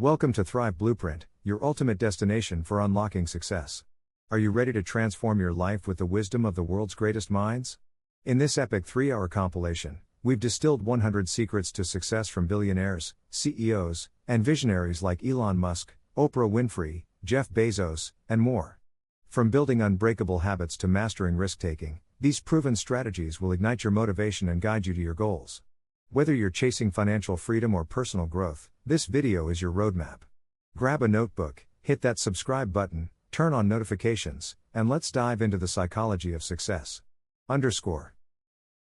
Welcome to Thrive Blueprint, your ultimate destination for unlocking success. Are you ready to transform your life with the wisdom of the world's greatest minds? In this epic 3-hour compilation, we've distilled 100 secrets to success from billionaires, CEOs, and visionaries like Elon Musk, Oprah Winfrey, Jeff Bezos, and more. From building unbreakable habits to mastering risk-taking, these proven strategies will ignite your motivation and guide you to your goals. Whether you're chasing financial freedom or personal growth, this video is your roadmap. Grab a notebook, hit that subscribe button, turn on notifications, and let's dive into the psychology of success.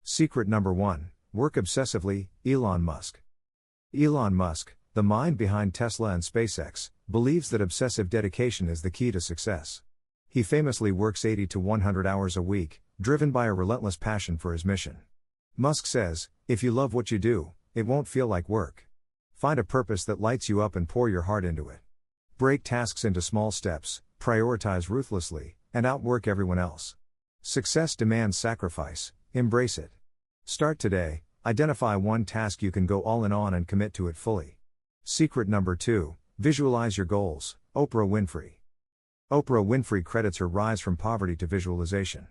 Secret number 1, work obsessively, Elon Musk. Elon Musk, the mind behind Tesla and SpaceX, believes that obsessive dedication is the key to success. He famously works 80 to 100 hours a week, driven by a relentless passion for his mission. Musk says, if you love what you do, it won't feel like work. Find a purpose that lights you up and pour your heart into it. Break tasks into small steps, prioritize ruthlessly, and outwork everyone else. Success demands sacrifice, embrace it. Start today, identify one task you can go all in on and commit to it fully. Secret number 2, visualize your goals, Oprah Winfrey. Oprah Winfrey credits her rise from poverty to visualization.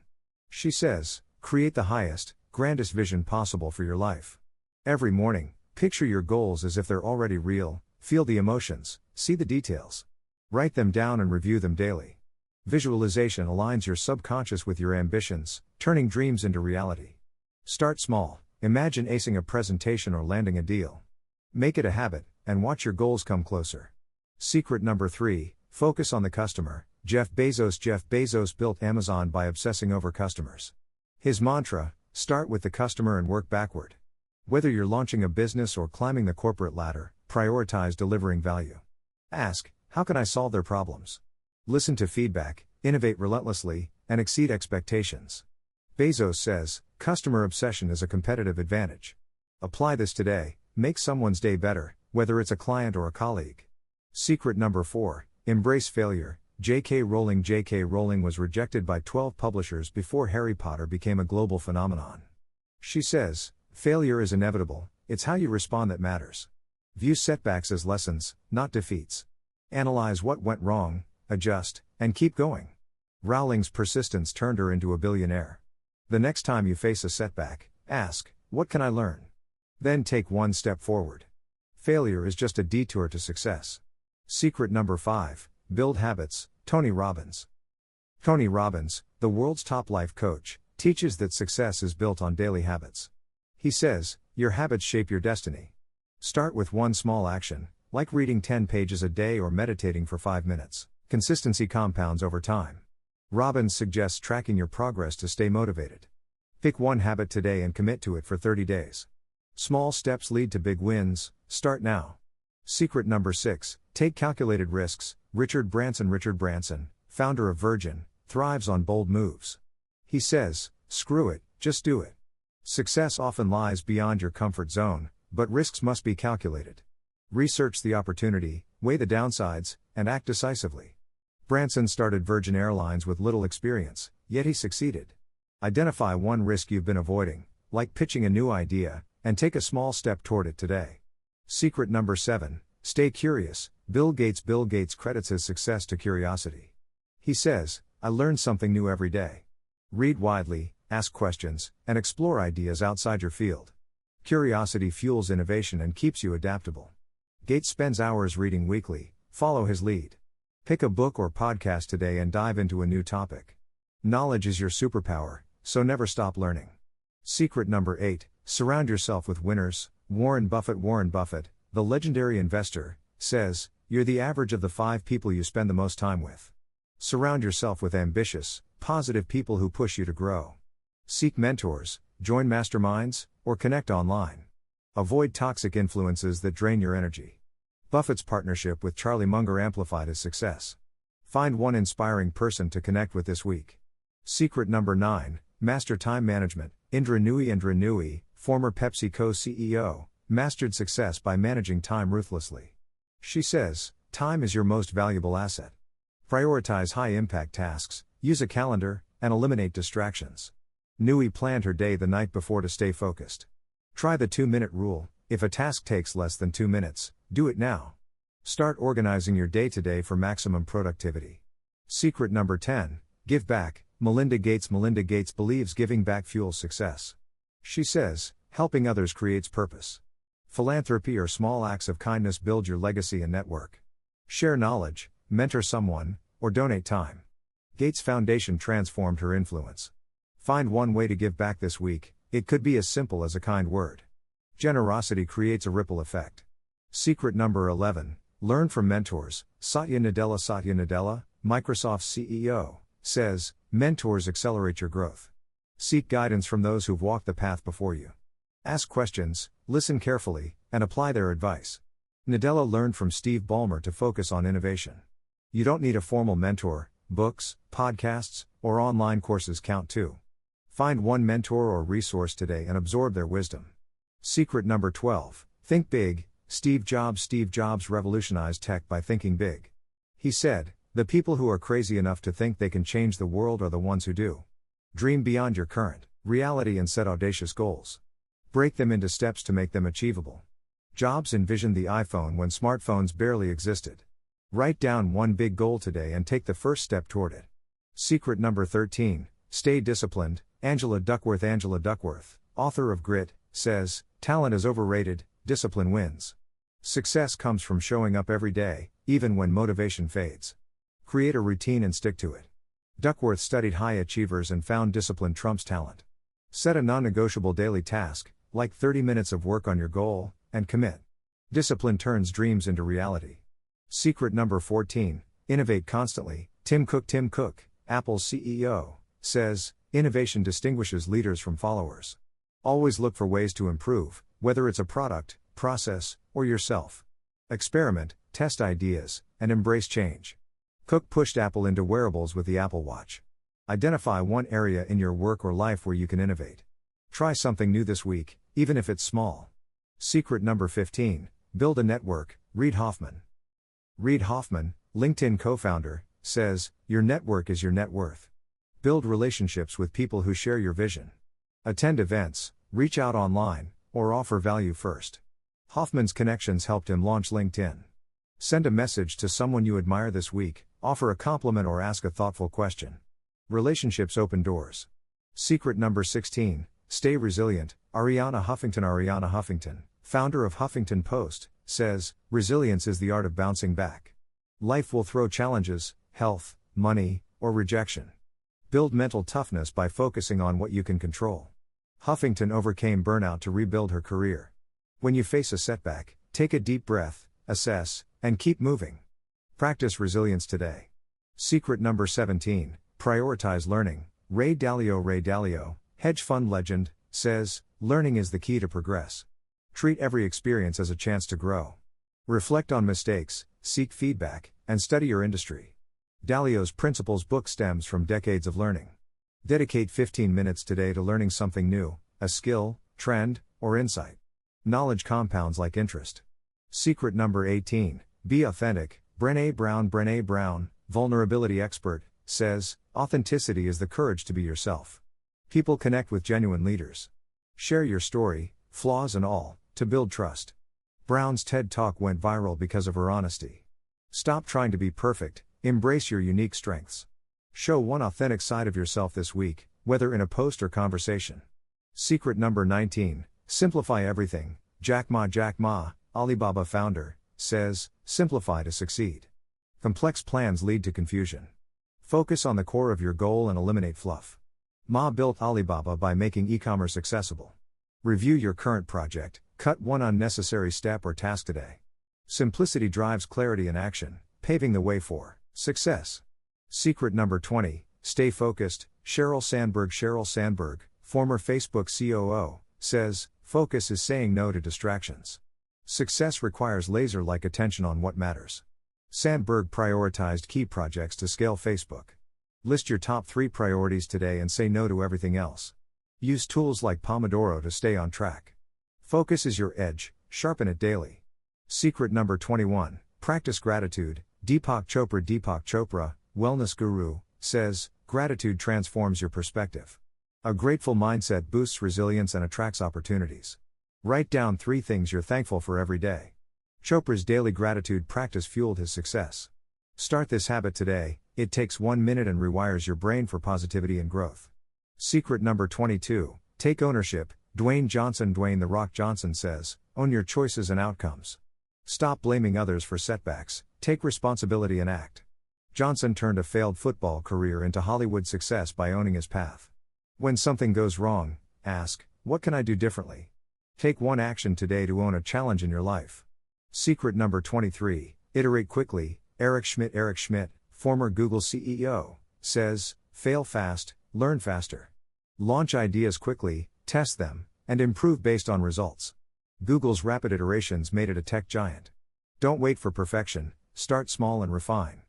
She says, create the highest, grandest vision possible for your life. Every morning, picture your goals as if they're already real, feel the emotions, see the details. Write them down and review them daily. Visualization aligns your subconscious with your ambitions, turning dreams into reality. Start small, imagine acing a presentation or landing a deal. Make it a habit, and watch your goals come closer. Secret number 3, focus on the customer, Jeff Bezos built Amazon by obsessing over customers. His mantra, start with the customer and work backward. Whether you're launching a business or climbing the corporate ladder, prioritize delivering value. Ask, how can I solve their problems? Listen to feedback, innovate relentlessly, and exceed expectations. Bezos says, customer obsession is a competitive advantage. Apply this today, make someone's day better, whether it's a client or a colleague. Secret number 4, embrace failure. J.K. Rowling was rejected by 12 publishers before Harry Potter became a global phenomenon. She says, failure is inevitable, it's how you respond that matters. View setbacks as lessons, not defeats. Analyze what went wrong, adjust, and keep going. Rowling's persistence turned her into a billionaire. The next time you face a setback, ask, what can I learn? Then take one step forward. Failure is just a detour to success. Secret number 5, build habits, Tony Robbins. Tony Robbins, the world's top life coach, teaches that success is built on daily habits. He says, your habits shape your destiny. Start with one small action, like reading 10 pages a day or meditating for 5 minutes. Consistency compounds over time. Robbins suggests tracking your progress to stay motivated. Pick one habit today and commit to it for 30 days. Small steps lead to big wins, start now. Secret number 6, take calculated risks. Richard Branson, founder of Virgin, thrives on bold moves. He says, screw it, just do it. Success often lies beyond your comfort zone, but risks must be calculated. Research the opportunity, weigh the downsides, and act decisively. Branson started Virgin Airlines with little experience, yet he succeeded. Identify one risk you've been avoiding, like pitching a new idea, and take a small step toward it today. Secret number 7, stay curious. Bill Gates credits his success to curiosity. He says, I learn something new every day. Read widely, ask questions, and explore ideas outside your field. Curiosity fuels innovation and keeps you adaptable. Gates spends hours reading weekly, follow his lead. Pick a book or podcast today and dive into a new topic. Knowledge is your superpower, so never stop learning. Secret number 8, surround yourself with winners. Warren Buffett, the legendary investor, says, you're the average of the 5 people you spend the most time with. Surround yourself with ambitious, positive people who push you to grow. Seek mentors, join masterminds, or connect online. Avoid toxic influences that drain your energy. Buffett's partnership with Charlie Munger amplified his success. Find one inspiring person to connect with this week. Secret number 9, master time management. Indra Nooyi, former PepsiCo CEO, mastered success by managing time ruthlessly. She says, time is your most valuable asset. Prioritize high-impact tasks, use a calendar, and eliminate distractions. Nooyi planned her day the night before to stay focused. Try the 2-minute rule. If a task takes less than 2 minutes, do it now. Start organizing your day today for maximum productivity. Secret number 10, give back. Melinda Gates believes giving back fuels success. She says, helping others creates purpose. Philanthropy or small acts of kindness build your legacy and network. Share knowledge, mentor someone, or donate time. Gates Foundation transformed her influence. Find one way to give back this week. It could be as simple as a kind word. Generosity creates a ripple effect. Secret number 11, learn from mentors. Satya Nadella, Microsoft's CEO, says, mentors accelerate your growth. Seek guidance from those who've walked the path before you. Ask questions, listen carefully, and apply their advice. Nadella learned from Steve Ballmer to focus on innovation. You don't need a formal mentor, books, podcasts, or online courses count too. Find one mentor or resource today and absorb their wisdom. Secret number 12, think big. Steve Jobs revolutionized tech by thinking big. He said, the people who are crazy enough to think they can change the world are the ones who do. Dream beyond your current reality and set audacious goals. Break them into steps to make them achievable. Jobs envisioned the iPhone when smartphones barely existed. Write down one big goal today and take the first step toward it. Secret number 13, stay disciplined. Angela Duckworth, author of Grit, says, talent is overrated, discipline wins. Success comes from showing up every day, even when motivation fades. Create a routine and stick to it. Duckworth studied high achievers and found discipline trumps talent. Set a non-negotiable daily task, like 30 minutes of work on your goal, and commit. Discipline turns dreams into reality. Secret number 14, innovate constantly. Tim Cook, Apple's CEO, says, innovation distinguishes leaders from followers. Always look for ways to improve, whether it's a product, process, or yourself. Experiment, test ideas, and embrace change. Cook pushed Apple into wearables with the Apple Watch. Identify one area in your work or life where you can innovate. Try something new this week, even if it's small. Secret number 15, build a network. Reid Hoffman, LinkedIn co-founder, says, your network is your net worth. Build relationships with people who share your vision. Attend events, reach out online, or offer value first. Hoffman's connections helped him launch LinkedIn. Send a message to someone you admire this week, offer a compliment or ask a thoughtful question. Relationships open doors. Secret number 16, stay resilient. Arianna Huffington, founder of Huffington Post, says, resilience is the art of bouncing back. Life will throw challenges, health, money, or rejection. Build mental toughness by focusing on what you can control. Huffington overcame burnout to rebuild her career. When you face a setback, take a deep breath, assess, and keep moving. Practice resilience today. Secret number 17, prioritize learning. Ray Dalio, hedge fund legend, says, learning is the key to progress. Treat every experience as a chance to grow. Reflect on mistakes, seek feedback, and study your industry. Dalio's Principles book stems from decades of learning. Dedicate 15 minutes today to learning something new, a skill, trend, or insight. Knowledge compounds like interest. Secret number 18, be authentic. Brené Brown, vulnerability expert, says, authenticity is the courage to be yourself. People connect with genuine leaders. Share your story, flaws and all, to build trust. Brown's TED Talk went viral because of her honesty. Stop trying to be perfect, embrace your unique strengths. Show one authentic side of yourself this week, whether in a post or conversation. Secret number 19, simplify everything. Jack Ma, Alibaba founder, says, simplify to succeed. Complex plans lead to confusion. Focus on the core of your goal and eliminate fluff. Ma built Alibaba by making e-commerce accessible. Review your current project, cut one unnecessary step or task today. Simplicity drives clarity and action, paving the way for success. Secret number 20, stay focused. Sheryl Sandberg, former Facebook COO, says, focus is saying no to distractions. Success requires laser-like attention on what matters. Sandberg prioritized key projects to scale Facebook. List your top 3 priorities today and say no to everything else. Use tools like Pomodoro to stay on track. Focus is your edge, sharpen it daily. Secret number 21, practice gratitude. Deepak Chopra, wellness guru, says, gratitude transforms your perspective. A grateful mindset boosts resilience and attracts opportunities. Write down 3 things you're thankful for every day. Chopra's daily gratitude practice fueled his success. Start this habit today, it takes 1 minute and rewires your brain for positivity and growth. Secret number 22, take ownership. Dwayne "The Rock" Johnson says, own your choices and outcomes. Stop blaming others for setbacks, take responsibility and act. Johnson turned a failed football career into Hollywood success by owning his path. When something goes wrong, ask, what can I do differently? Take one action today to own a challenge in your life. Secret number 23, iterate quickly. Eric Schmidt, former Google CEO, says, fail fast, learn faster. Launch ideas quickly, test them, and improve based on results. Google's rapid iterations made it a tech giant. Don't wait for perfection, start small and refine.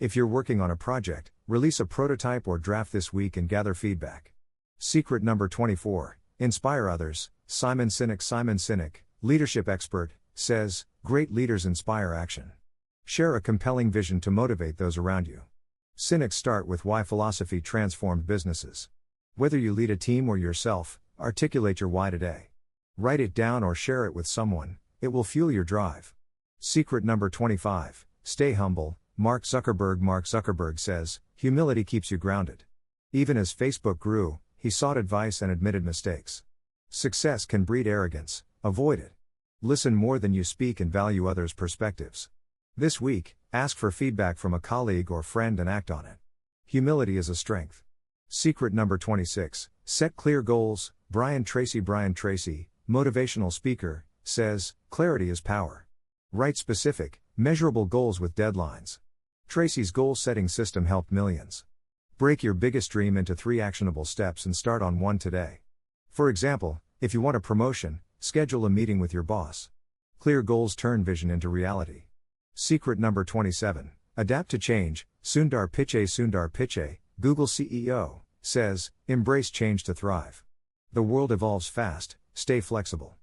If you're working on a project, release a prototype or draft this week and gather feedback. Secret number 24, inspire others. Simon Sinek, leadership expert, says, great leaders inspire action. Share a compelling vision to motivate those around you. Cynics start with why philosophy transformed businesses. Whether you lead a team or yourself, articulate your why today. Write it down or share it with someone, it will fuel your drive. Secret number 25, stay humble. Mark Zuckerberg says, humility keeps you grounded. Even as Facebook grew, he sought advice and admitted mistakes. Success can breed arrogance, avoid it. Listen more than you speak and value others' perspectives. This week, ask for feedback from a colleague or friend and act on it. Humility is a strength. Secret number 26, set clear goals. Brian Tracy, motivational speaker, says, clarity is power. Write specific, measurable goals with deadlines. Tracy's goal-setting system helped millions. Break your biggest dream into 3 actionable steps and start on one today. For example, if you want a promotion, schedule a meeting with your boss. Clear goals turn vision into reality. Secret number 27, adapt to change. Sundar Pichai, Google CEO, says, embrace change to thrive. The world evolves fast, stay flexible.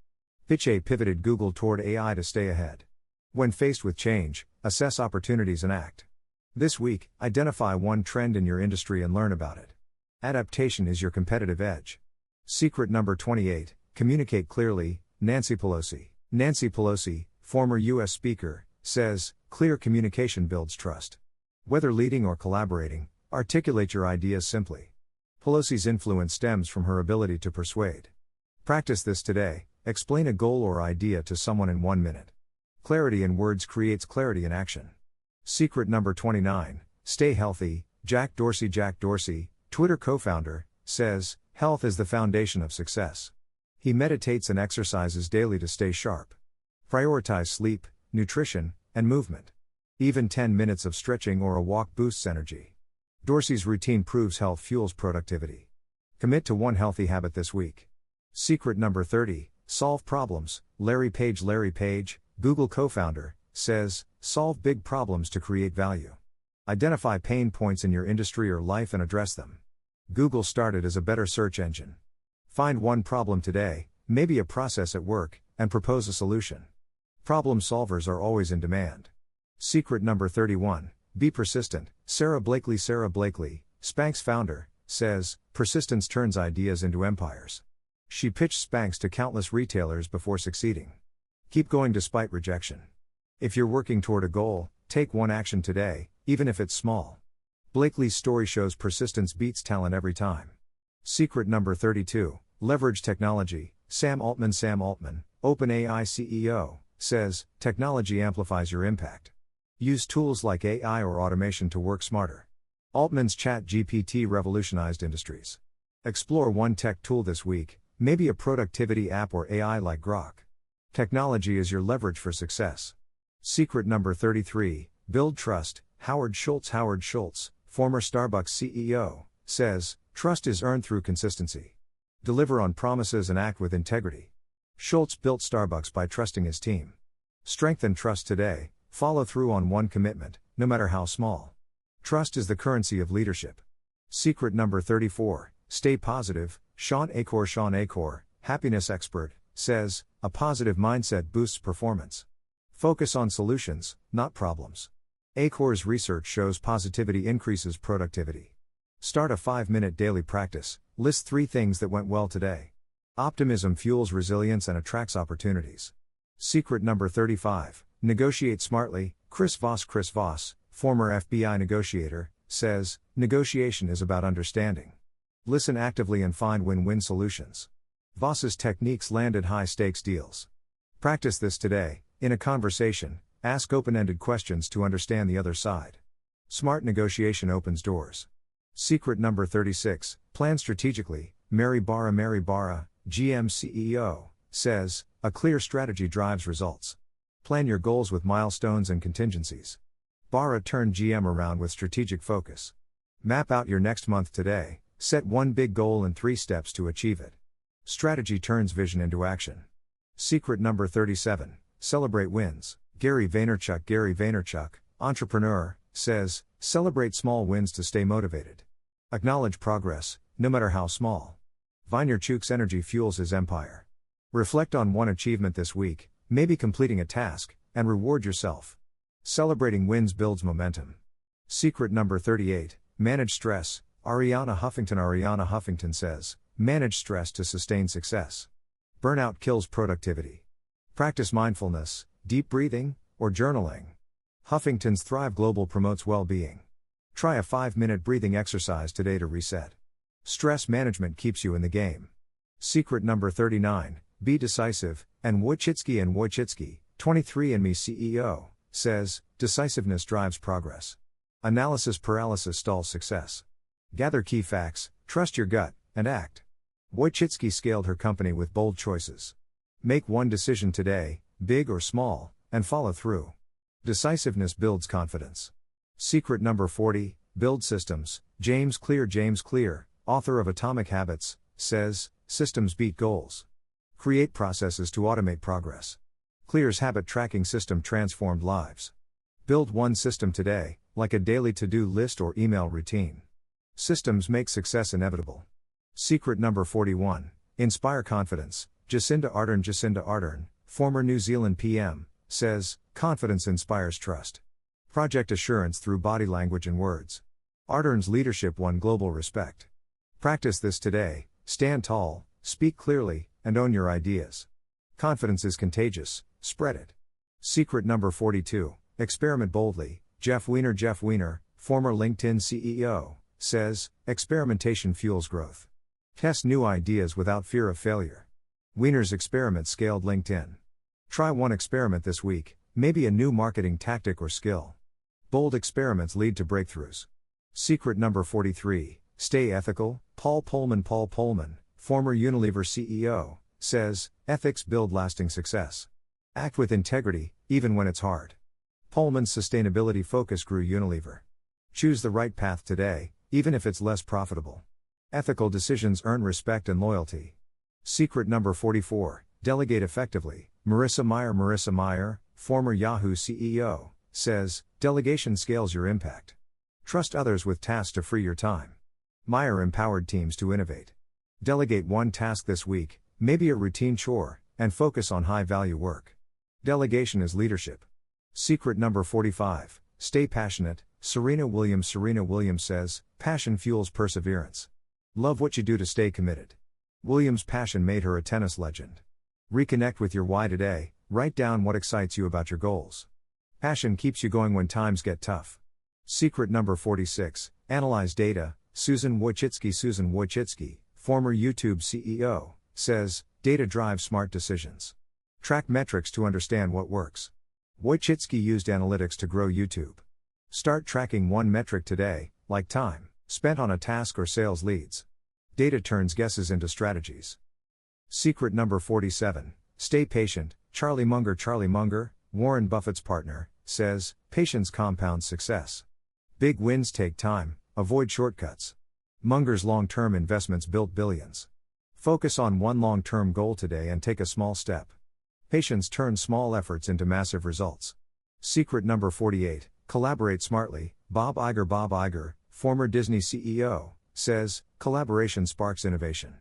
Pichai pivoted Google toward AI to stay ahead. When faced with change, assess opportunities and act. This week, identify one trend in your industry and learn about it. Adaptation is your competitive edge. Secret number 28, communicate clearly. Nancy Pelosi, former U.S. Speaker, says, clear communication builds trust. Whether leading or collaborating, articulate your ideas simply. Pelosi's influence stems from her ability to persuade. Practice this today, explain a goal or idea to someone in 1 minute. Clarity in words creates clarity in action. Secret number 29, stay healthy. Jack Dorsey, Twitter co-founder, says, health is the foundation of success. He meditates and exercises daily to stay sharp. Prioritize sleep, nutrition, and movement. Even 10 minutes of stretching or a walk boosts energy. Dorsey's routine proves health fuels productivity. Commit to one healthy habit this week. Secret number 30, solve problems. Larry Page, Google co-founder, says, solve big problems to create value. Identify pain points in your industry or life and address them. Google started as a better search engine. Find one problem today, maybe a process at work, and propose a solution. Problem solvers are always in demand. Secret number 31, be persistent. Sarah Blakely, Spanx founder, says, persistence turns ideas into empires. She pitched Spanx to countless retailers before succeeding. Keep going despite rejection. If you're working toward a goal, take one action today, even if it's small. Blakely's story shows persistence beats talent every time. Secret number 32, leverage technology. Sam Altman, OpenAI CEO, says, technology amplifies your impact. Use tools like AI or automation to work smarter. Altman's ChatGPT revolutionized industries. Explore one tech tool this week, maybe a productivity app or AI like Grok. Technology is your leverage for success. Secret number 33, build trust. Howard Schultz, former Starbucks CEO, says, trust is earned through consistency. Deliver on promises and act with integrity. Schultz built Starbucks by trusting his team. Strengthen trust today, follow through on one commitment, no matter how small. Trust is the currency of leadership. Secret number 34, stay positive. Sean Achor, happiness expert, says, a positive mindset boosts performance. Focus on solutions, not problems. Achor's research shows positivity increases productivity. Start a 5-minute daily practice, list 3 things that went well today. Optimism fuels resilience and attracts opportunities. Secret number 35, negotiate smartly. Chris Voss, former FBI negotiator, says, negotiation is about understanding. Listen actively and find win-win solutions. Voss's techniques landed high-stakes deals. Practice this today. In a conversation, ask open-ended questions to understand the other side. Smart negotiation opens doors. Secret number 36, plan strategically. Mary Barra, GM CEO, says, a clear strategy drives results. Plan your goals with milestones and contingencies. Barra turned GM around with strategic focus. Map out your next month today, set one big goal and 3 steps to achieve it. Strategy turns vision into action. Secret number 37, celebrate wins. Gary Vaynerchuk, entrepreneur, says, celebrate small wins to stay motivated. Acknowledge progress, no matter how small. Vaynerchuk's energy fuels his empire. Reflect on one achievement this week, maybe completing a task, and reward yourself. Celebrating wins builds momentum. Secret number 38, manage stress. Arianna Huffington says, manage stress to sustain success. Burnout kills productivity. Practice mindfulness, deep breathing, or journaling. Huffington's Thrive Global promotes well-being. Try a 5-minute breathing exercise today to reset. Stress management keeps you in the game. Secret number 39, be decisive. And Wojcicki, 23andMe CEO, says, decisiveness drives progress. Analysis paralysis stalls success. Gather key facts, trust your gut, and act. Wojcicki scaled her company with bold choices. Make one decision today, big or small, and follow through. Decisiveness builds confidence. Secret number 40, build systems. James Clear, author of Atomic Habits, says, systems beat goals. Create processes to automate progress. Clear's habit tracking system transformed lives. Build one system today, like a daily to-do list or email routine. Systems make success inevitable. Secret number 41, inspire confidence. Jacinda Ardern, former New Zealand PM, says, confidence inspires trust. Project assurance through body language and words. Ardern's leadership won global respect. Practice this today, stand tall, speak clearly, and own your ideas. Confidence is contagious, spread it. Secret number 42, experiment boldly. Jeff Weiner, former LinkedIn CEO, says, experimentation fuels growth. Test new ideas without fear of failure. Weiner's experiment scaled LinkedIn. Try one experiment this week, maybe a new marketing tactic or skill. Bold experiments lead to breakthroughs. Secret number 43, stay ethical. Paul Polman, former Unilever CEO, says, ethics build lasting success. Act with integrity, even when it's hard. Polman's sustainability focus grew Unilever. Choose the right path today, even if it's less profitable. Ethical decisions earn respect and loyalty. Secret number 44, delegate effectively. Marissa Mayer, former Yahoo CEO, says, delegation scales your impact. Trust others with tasks to free your time. Mayer empowered teams to innovate. Delegate one task this week, maybe a routine chore, and focus on high-value work. Delegation is leadership. Secret number 45, stay passionate. Serena Williams says, passion fuels perseverance. Love what you do to stay committed. Williams' passion made her a tennis legend. Reconnect with your why today, write down what excites you about your goals. Passion keeps you going when times get tough. Secret number 46, analyze data. Susan Wojcicki, former YouTube CEO, says, data drives smart decisions. Track metrics to understand what works. Wojcicki used analytics to grow YouTube. Start tracking one metric today, like time spent on a task or sales leads. Data turns guesses into strategies. Secret number 47, stay patient. Charlie Munger, Warren Buffett's partner, says, patience compounds success. Big wins take time, avoid shortcuts. Munger's long-term investments built billions. Focus on one long-term goal today and take a small step. Patience turns small efforts into massive results. Secret number 48, collaborate smartly. Bob Iger, former Disney CEO, says, collaboration sparks innovation.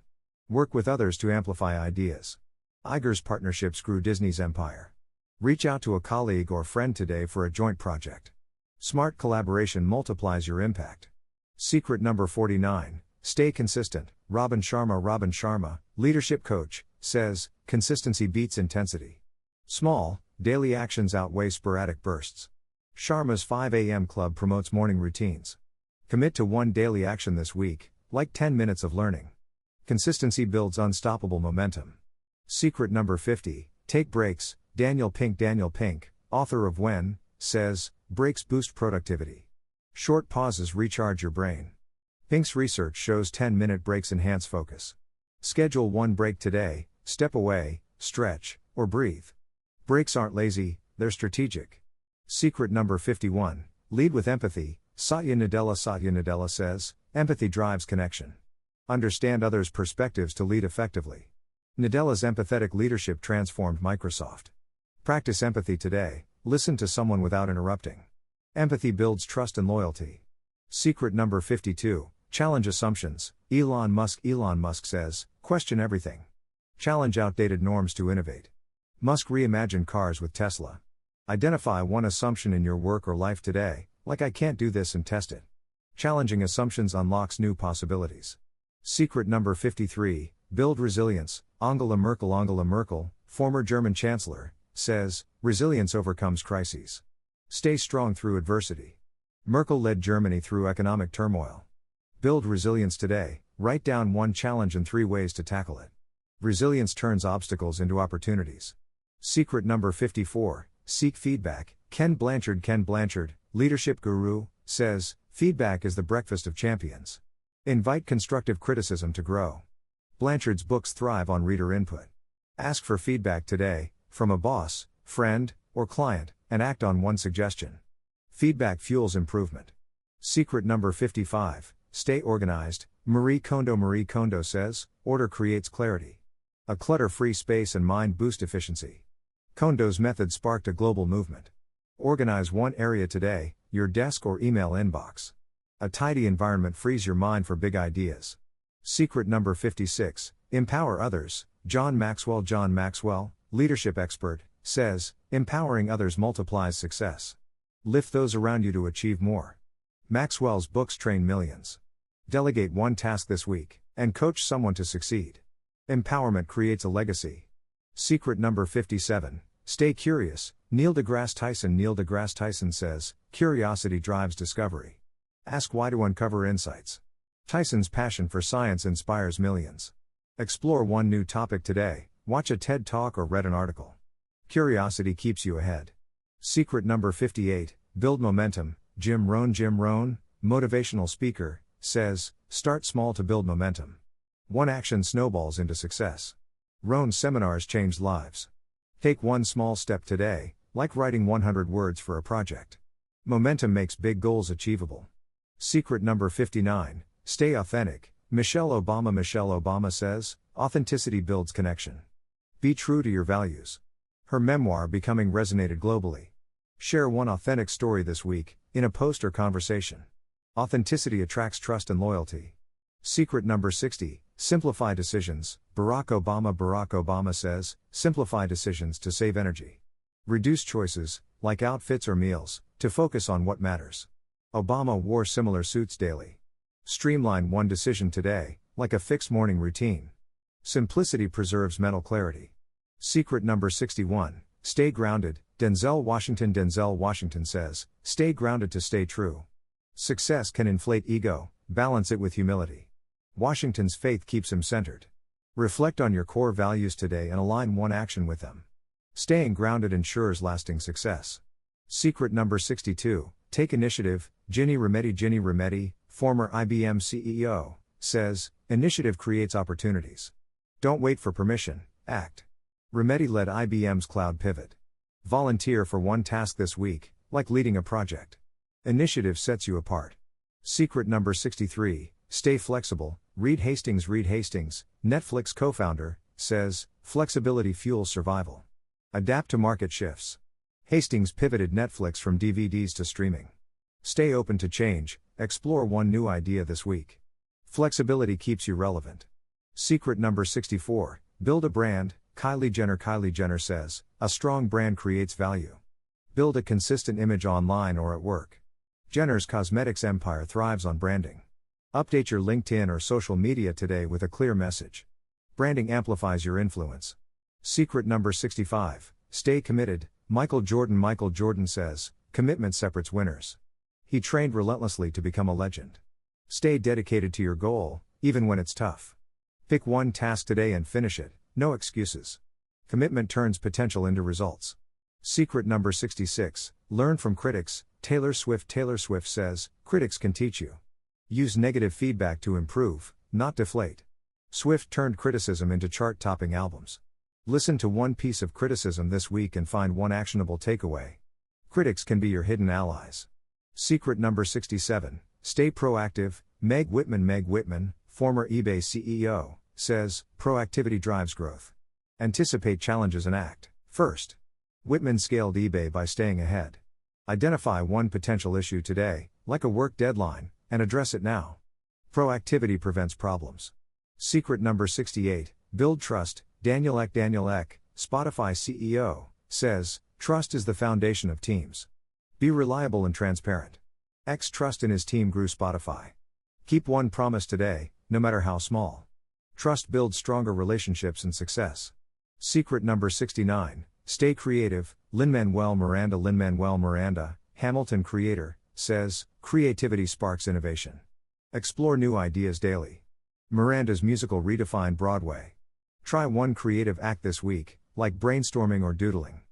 Work with others to amplify ideas. Iger's partnerships grew Disney's empire. Reach out to a colleague or friend today for a joint project. Smart collaboration multiplies your impact. Secret number 49, stay consistent. Robin Sharma, leadership coach, says, consistency beats intensity. Small, daily actions outweigh sporadic bursts. Sharma's 5 a.m. club promotes morning routines. Commit to one daily action this week, like 10 minutes of learning. Consistency builds unstoppable momentum. Secret number 50, take breaks. Daniel Pink, author of When, says, breaks boost productivity. Short pauses recharge your brain. Pink's research shows 10-minute breaks enhance focus. Schedule one break today, step away, stretch, or breathe. Breaks aren't lazy, they're strategic. Secret number 51, lead with empathy. Satya Nadella says, empathy drives connection. Understand others' perspectives to lead effectively. Nadella's empathetic leadership transformed Microsoft. Practice empathy today, listen to someone without interrupting. Empathy builds trust and loyalty. Secret number 52, challenge assumptions. Elon Musk says, question everything. Challenge outdated norms to innovate. Musk reimagined cars with Tesla. Identify one assumption in your work or life today, like I can't do this, and test it. Challenging assumptions unlocks new possibilities. Secret number 53, build resilience. Angela Merkel, former German Chancellor, says, resilience overcomes crises. Stay strong through adversity. Merkel led Germany through economic turmoil. Build resilience today, write down one challenge and 3 ways to tackle it. Resilience turns obstacles into opportunities. Secret number 54, seek feedback. Ken Blanchard, leadership guru, says, feedback is the breakfast of champions. Invite constructive criticism to grow. Blanchard's books thrive on reader input. Ask for feedback today, from a boss, friend, or client, and act on one suggestion. Feedback fuels improvement. Secret number 55, stay organized. Marie Kondo says, order creates clarity. A clutter-free space and mind boost efficiency. Kondo's method sparked a global movement. Organize one area today, your desk or email inbox. A tidy environment frees your mind for big ideas. Secret number 56, empower others. John Maxwell, leadership expert, says, empowering others multiplies success. Lift those around you to achieve more. Maxwell's books train millions. Delegate one task this week, and coach someone to succeed. Empowerment creates a legacy. Secret number 57, stay curious. Neil deGrasse Tyson says, curiosity drives discovery. Ask why to uncover insights. Tyson's passion for science inspires millions. Explore one new topic today, watch a TED Talk or read an article. Curiosity keeps you ahead. Secret number 58, build momentum. Jim Rohn, motivational speaker, says, start small to build momentum. One action snowballs into success. Rohn's seminars changed lives. Take one small step today, like writing 100 words for a project. Momentum makes big goals achievable. Secret number 59, stay authentic. Michelle Obama says, authenticity builds connection. Be true to your values. Her memoir Becoming resonated globally. Share one authentic story this week, in a post or conversation. Authenticity attracts trust and loyalty. Secret number 60, simplify decisions. Barack Obama says, simplify decisions to save energy. Reduce choices, like outfits or meals, to focus on what matters. Obama wore similar suits daily. Streamline one decision today, like a fixed morning routine. Simplicity preserves mental clarity. Secret number 61, stay grounded. Denzel Washington says, stay grounded to stay true. Success can inflate ego, balance it with humility. Washington's faith keeps him centered. Reflect on your core values today and align one action with them. Staying grounded ensures lasting success. Secret number 62, take initiative. Ginny Rometty, former IBM CEO, says, initiative creates opportunities. Don't wait for permission, act. Rometty led IBM's cloud pivot. Volunteer for one task this week, like leading a project. Initiative sets you apart. Secret number 63, stay flexible. Reed Hastings, Netflix co-founder, says, flexibility fuels survival. Adapt to market shifts. Hastings pivoted Netflix from DVDs to streaming. Stay open to change, explore one new idea this week. Flexibility keeps you relevant. Secret number 64, build a brand. Kylie Jenner says, a strong brand creates value. Build a consistent image online or at work. Jenner's cosmetics empire thrives on branding. Update your LinkedIn or social media today with a clear message. Branding amplifies your influence. Secret number 65, stay committed. Michael Jordan says, commitment separates winners. He trained relentlessly to become a legend. Stay dedicated to your goal, even when it's tough. Pick one task today and finish it, no excuses. Commitment turns potential into results. Secret number 66, learn from critics. Taylor Swift says, critics can teach you. Use negative feedback to improve, not deflate. Swift turned criticism into chart-topping albums. Listen to one piece of criticism this week and find one actionable takeaway. Critics can be your hidden allies. Secret number 67, stay proactive. Meg Whitman, former eBay CEO, says, proactivity drives growth. Anticipate challenges and act first. Whitman scaled eBay by staying ahead. Identify one potential issue today, like a work deadline, and address it now. Proactivity prevents problems. Secret number 68, build trust. Daniel Ek, Spotify CEO, says, trust is the foundation of teams. Be reliable and transparent. Ek's trust in his team grew Spotify. Keep one promise today, no matter how small. Trust builds stronger relationships and success. Secret number 69, stay creative. Lin-Manuel Miranda, Hamilton creator, says, creativity sparks innovation. Explore new ideas daily. Miranda's musical redefined Broadway. Try one creative act this week, like brainstorming or doodling.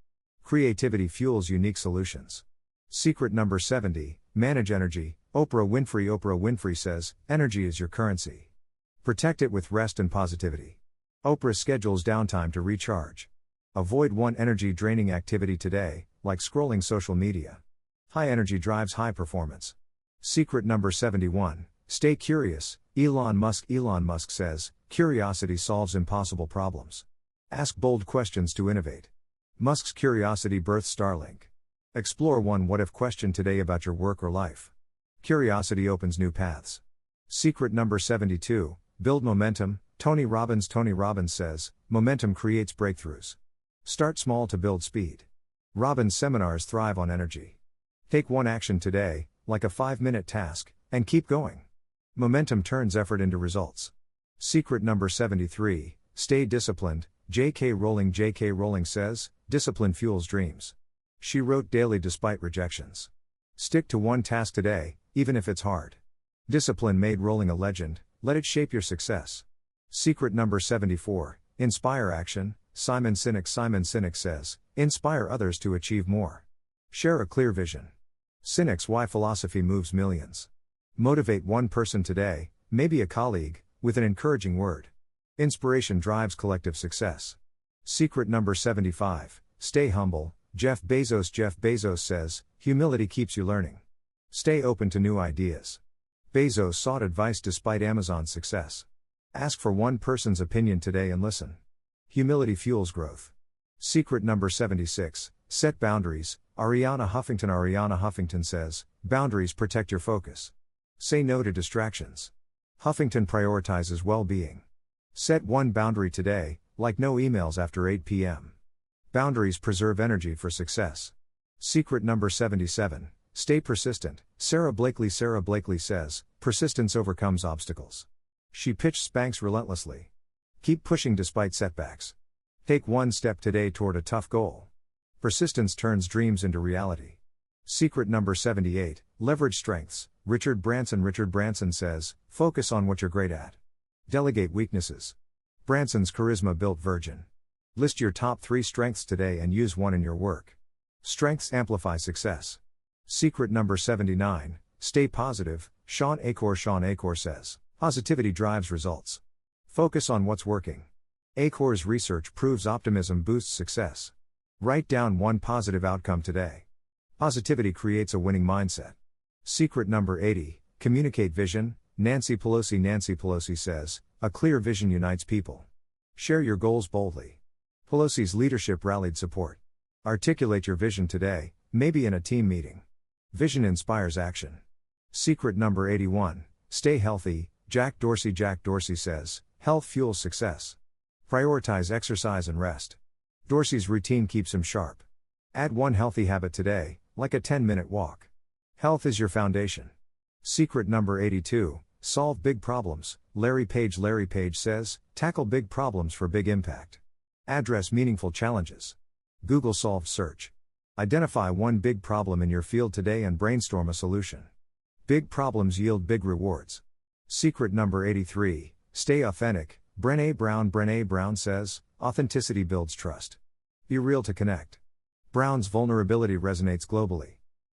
Creativity fuels unique solutions. Secret number 70, manage energy. Oprah Winfrey says, energy is your currency. Protect it with rest and positivity. Oprah schedules downtime to recharge. Avoid one energy-draining activity today, like scrolling social media. High energy drives high performance. Secret number 71, stay curious. Elon Musk says, curiosity solves impossible problems. Ask bold questions to innovate. Musk's curiosity birthed Starlink. Explore one what-if question today about your work or life. Curiosity opens new paths. Secret number 72, build momentum. Tony Robbins says, momentum creates breakthroughs. Start small to build speed. Robbins seminars thrive on energy. Take one action today, like a 5-minute task, and keep going. Momentum turns effort into results. Secret number 73, stay disciplined. J.K. Rowling says, discipline fuels dreams. She wrote daily despite rejections. Stick to one task today, even if it's hard. Discipline made Rowling a legend, let it shape your success. Secret number 74, inspire action. Simon Sinek says, inspire others to achieve more. Share a clear vision. Sinek's Why philosophy moves millions. Motivate one person today, maybe a colleague, with an encouraging word. Inspiration drives collective success. Secret number 75, stay humble. Jeff Bezos says, humility keeps you learning. Stay open to new ideas. Bezos sought advice despite Amazon's success. Ask for one person's opinion today and listen. Humility fuels growth. Secret number 76, set boundaries. Arianna Huffington says, boundaries protect your focus. Say no to distractions. Huffington prioritizes well-being. Set one boundary today, like no emails after 8 p.m. Boundaries preserve energy for success. Secret number 77, stay persistent. Sarah Blakely says, persistence overcomes obstacles. She pitched Spanx relentlessly. Keep pushing despite setbacks. Take one step today toward a tough goal. Persistence turns dreams into reality. Secret number 78, leverage strengths. Richard Branson says, focus on what you're great at. Delegate weaknesses. Branson's charisma built Virgin. List your top 3 strengths today and use one in your work. Strengths amplify success. Secret number 79, stay positive. Sean Achor says, positivity drives results. Focus on what's working. Achor's research proves optimism boosts success. Write down one positive outcome today. Positivity creates a winning mindset. Secret number 80, communicate vision. Nancy Pelosi says, a clear vision unites people. Share your goals boldly. Pelosi's leadership rallied support. Articulate your vision today, maybe in a team meeting. Vision inspires action. Secret number 81, stay healthy. Jack Dorsey says, health fuels success. Prioritize exercise and rest. Dorsey's routine keeps him sharp. Add one healthy habit today, like a 10-minute walk. Health is your foundation. Secret number 82, solve big problems. Larry Page says, tackle big problems for big impact. Address meaningful challenges. Google solved search. Identify one big problem in your field today and brainstorm a solution. Big problems yield big rewards. Secret number 83, stay authentic. Brené Brown says, authenticity builds trust. Be real to connect. Brown's vulnerability resonates globally.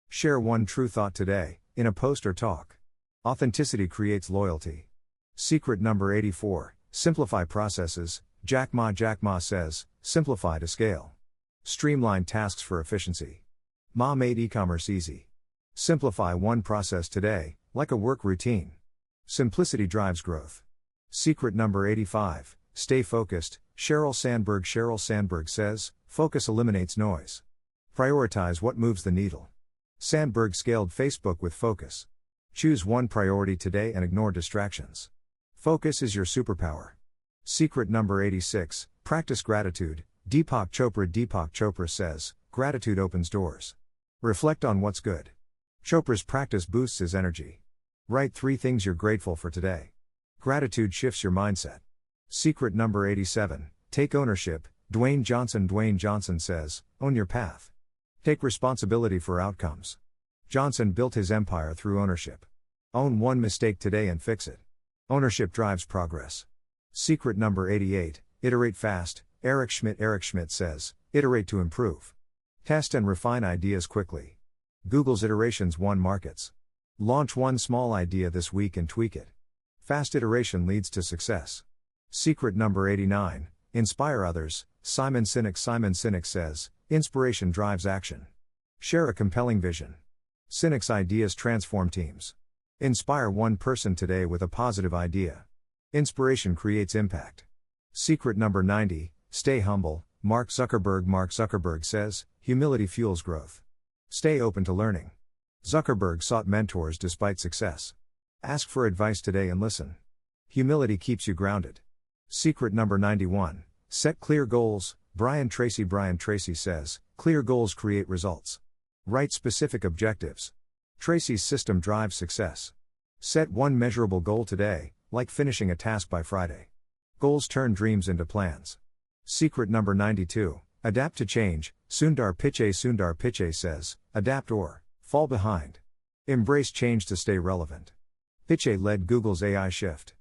Share one true thought today, in a post or talk. Authenticity creates loyalty. Secret number 84, simplify processes. Jack Ma says, simplify to scale. Streamline tasks for efficiency. Ma made e-commerce easy. Simplify one process today, like a work routine. Simplicity drives growth. Secret number 85, stay focused. Sheryl Sandberg says, focus eliminates noise. Prioritize what moves the needle. Sandberg scaled Facebook with focus. Choose one priority today and ignore distractions. Focus is your superpower. Secret number 86, practice gratitude. Deepak Chopra says, gratitude opens doors. Reflect on what's good. Chopra's practice boosts his energy. Write 3 things you're grateful for today. Gratitude shifts your mindset. Secret number 87, take ownership. Dwayne Johnson says, own your path. Take responsibility for outcomes. Johnson built his empire through ownership. Own one mistake today and fix it. Ownership drives progress. Secret number 88, iterate fast. Eric Schmidt says, iterate to improve. Test and refine ideas quickly. Google's iterations won markets. Launch one small idea this week and tweak it. Fast iteration leads to success. Secret number 89, inspire others. Simon Sinek says, inspiration drives action. Share a compelling vision. Sinek's ideas transform teams. Inspire one person today with a positive idea. Inspiration creates impact. Secret number 90, stay humble. Mark Zuckerberg says, humility fuels growth. Stay open to learning. Zuckerberg sought mentors despite success. Ask for advice today and listen. Humility keeps you grounded. Secret number 91, set clear goals. Brian Tracy says, clear goals create results. Write specific objectives. Tracy's system drives success. Set one measurable goal today, like finishing a task by Friday. Goals turn dreams into plans. Secret number 92, adapt to change. Sundar Pichai says, adapt or fall behind. Embrace change to stay relevant. Pichai led Google's AI shift.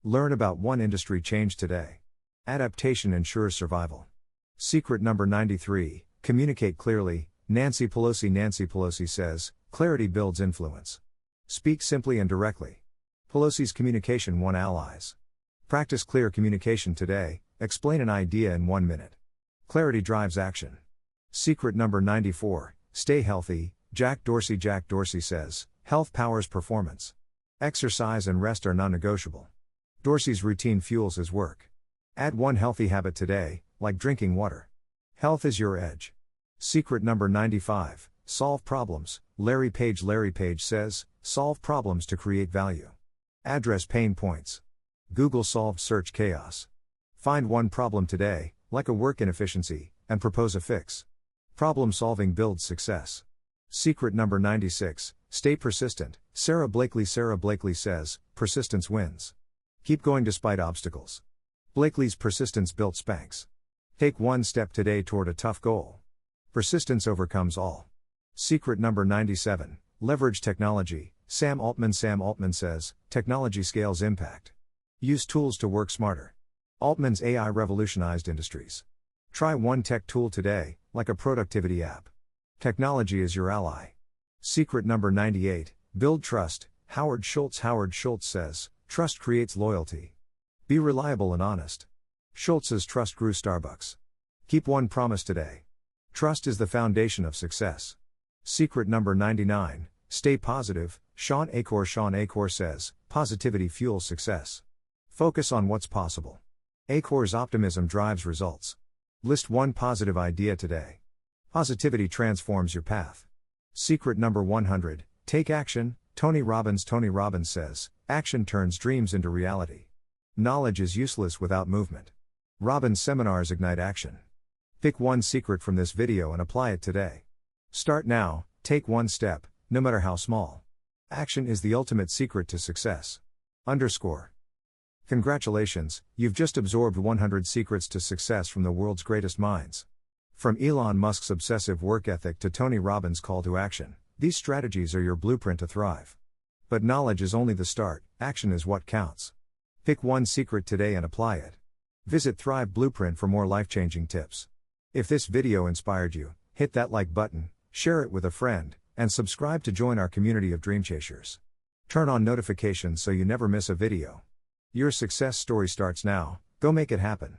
Learn about one industry change today. Adaptation ensures survival. Secret number 93, communicate clearly. Nancy Pelosi says, clarity builds influence. Speak simply and directly. Pelosi's communication won allies. Practice clear communication today, explain an idea in 1 minute. Clarity drives action. Secret number 94, stay healthy. Jack Dorsey says, health powers performance. Exercise and rest are non-negotiable. Dorsey's routine fuels his work. Add one healthy habit today, like drinking water. Health is your edge. Secret number 95, solve problems. Larry Page says, solve problems to create value. Address pain points. Google solved search chaos. Find one problem today, like a work inefficiency, and propose a fix. Problem solving builds success. Secret number 96, stay persistent. Sarah Blakely says, persistence wins. Keep going despite obstacles. Blakely's persistence built Spanx. Take one step today toward a tough goal. Persistence overcomes all. Secret number 97, leverage technology. Sam Altman says, technology scales impact. Use tools to work smarter. Altman's AI revolutionized industries. Try one tech tool today, like a productivity app. Technology is your ally. Secret number 98, build trust. Howard Schultz says, trust creates loyalty. Be reliable and honest. Schultz's trust grew Starbucks. Keep one promise today. Trust is the foundation of success. Secret number 99, stay positive. Sean Achor says, positivity fuels success. Focus on what's possible. Achor's optimism drives results. List one positive idea today. Positivity transforms your path. Secret number 100, take action. Tony Robbins says, action turns dreams into reality. Knowledge is useless without movement. Robbins seminars ignite action. Pick one secret from this video and apply it today. Start now, take one step, no matter how small. Action is the ultimate secret to success. Congratulations, you've just absorbed 100 secrets to success from the world's greatest minds. From Elon Musk's obsessive work ethic to Tony Robbins' call to action, these strategies are your blueprint to thrive. But knowledge is only the start, action is what counts. Pick one secret today and apply it. Visit Thrive Blueprint for more life-changing tips. If this video inspired you, hit that like button, share it with a friend, and subscribe to join our community of dream chasers. Turn on notifications so you never miss a video. Your success story starts now, go make it happen.